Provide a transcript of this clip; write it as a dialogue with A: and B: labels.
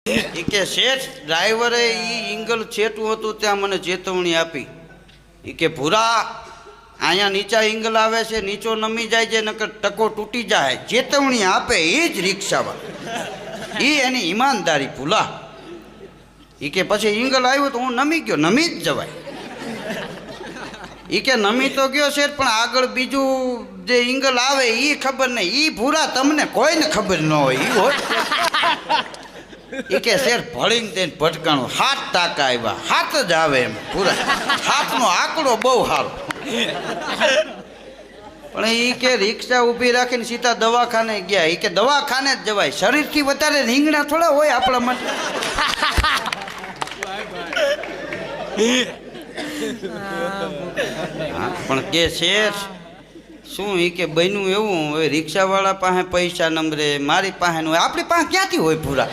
A: એ કે શેઠ ડ્રાઈવરે ઈ ઇંગલ છેટું હતું ત્યાં મને ચેતવણી આપી. એ કે ભૂરા અહીંયા નીચા ઇંગલ આવે છે, નીચો નમી જાય છે નકર ટકો તૂટી જાય. ચેતવણી આપે એ જ રિક્ષાવાળા, એ એની ઈમાનદારી ભૂલા. એ કે પછી ઇંગલ આવ્યો તો હું નમી ગયો, નમી જ જવાય. એ કે નમી તો ગયો શેઠ, પણ આગળ બીજું જે ઇંગલ આવે એ ખબર નહીં. એ ભૂરા તમને કોઈને ખબર ન હોય. એ હોય એ કે શેઠ ભળીને તેને ભટકાણું 7 ટાકા આવ્યા, 7 જ આવે એમ પૂરા. 7નો આંકડો બહુ સારો. પણ એ કે રિક્ષા ઊભી રાખીને સીધા દવાખાને ગયા. એ કે દવાખાને જ જવાય, શરીરથી વધારે રીંગણા થોડા હોય આપણા માટે. પણ કે શેઠ શું એ કે બન્યું એવું હવે રિક્ષાવાળા પાસે પૈસા નંબરે, મારી પાસે હોય, આપણી પાસે ક્યાંથી હોય પૂરા.